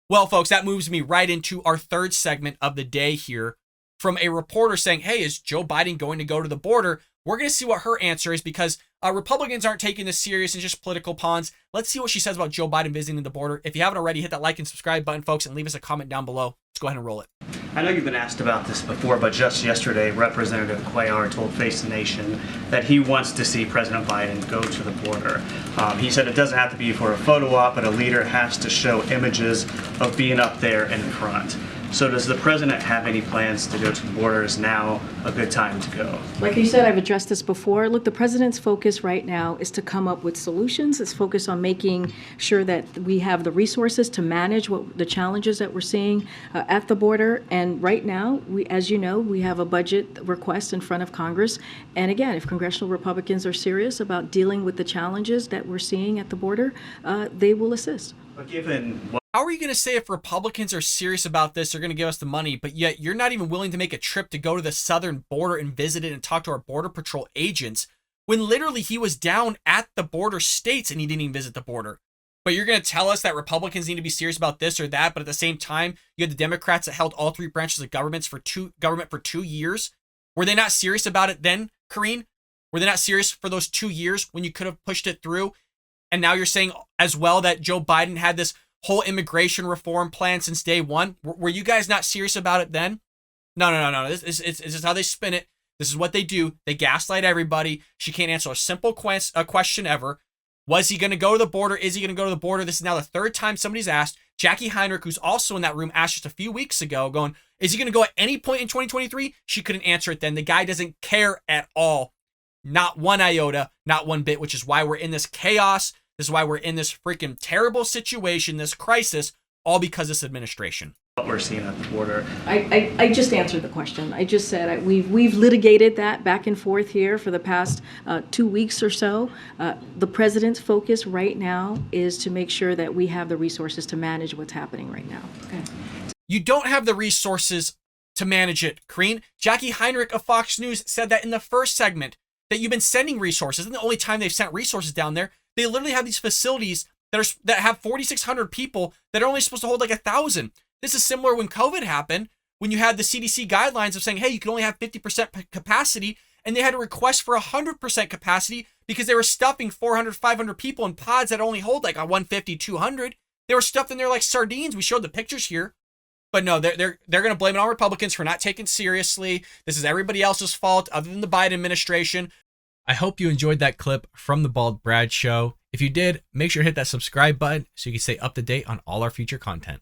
Well, folks, that moves me right into our third segment of the day here from a reporter saying, hey, is Joe Biden going to go to the border? We're going to see what her answer is because Republicans aren't taking this serious and just political pawns. Let's see what she says about Joe Biden visiting the border. If you haven't already, hit that like and subscribe button, folks, and leave us a comment down below. Let's go ahead and roll it. I know you've been asked about this before, but just yesterday, Representative Cuellar told Face the Nation that he wants to see President Biden go to the border. He said it doesn't have to be for a photo op, but a leader has to show images of being up there in front. So does the president have any plans to go to the border? Is now a good time to go? Like you said, I've addressed this before. Look, the president's focus right now is to come up with solutions. It's focused on making sure that we have the resources to manage the challenges that we're seeing at the border. And right now, as you know, we have a budget request in front of Congress. And again, if congressional Republicans are serious about dealing with the challenges that we're seeing at the border, they will assist. But given what How are you going to say if Republicans are serious about this, they're going to give us the money, but yet you're not even willing to make a trip to go to the southern border and visit it and talk to our Border Patrol agents when literally he was down at the border states and he didn't even visit the border? But you're going to tell us that Republicans need to be serious about this or that, but at the same time, you had the Democrats that held all three branches of government for 2 years. Were they not serious about it then, Karine? Were they not serious for those 2 years when you could have pushed it through? And now you're saying as well that Joe Biden had this whole immigration reform plan since day one. Were you guys not serious about it then? No. This is how they spin it. This is what they do. They gaslight everybody. She can't answer a simple question ever. Was he going to go to the border? Is he going to go to the border? This is now the third time somebody's asked. Jackie Heinrich, who's also in that room, asked just a few weeks ago, going, is he going to go at any point in 2023? She couldn't answer it then. The guy doesn't care at all. Not one iota, not one bit, which is why we're in this chaos. This is why we're in this freaking terrible situation, this crisis, all because of this administration. What we're seeing at the border. I just answered the question. I just said we've litigated that back and forth here for the past 2 weeks or so. The president's focus right now is to make sure that we have the resources to manage what's happening right now. Okay. You don't have the resources to manage it, Karine. Jackie Heinrich of Fox News said that in the first segment, that you've been sending resources. And the only time they've sent resources down there, they literally have these facilities that have 4,600 people that are only supposed to hold like 1,000. This is similar when COVID happened, when you had the CDC guidelines of saying, hey, you can only have 50% capacity, and they had a request for 100% capacity because they were stuffing 400, 500 people in pods that only hold like a 150, 200. They were stuffed in there like sardines. We showed the pictures here. But no, they're going to blame it on Republicans for not taking it seriously. This is everybody else's fault other than the Biden administration. I hope you enjoyed that clip from the Bald Brad Show. If you did, make sure to hit that subscribe button so you can stay up to date on all our future content.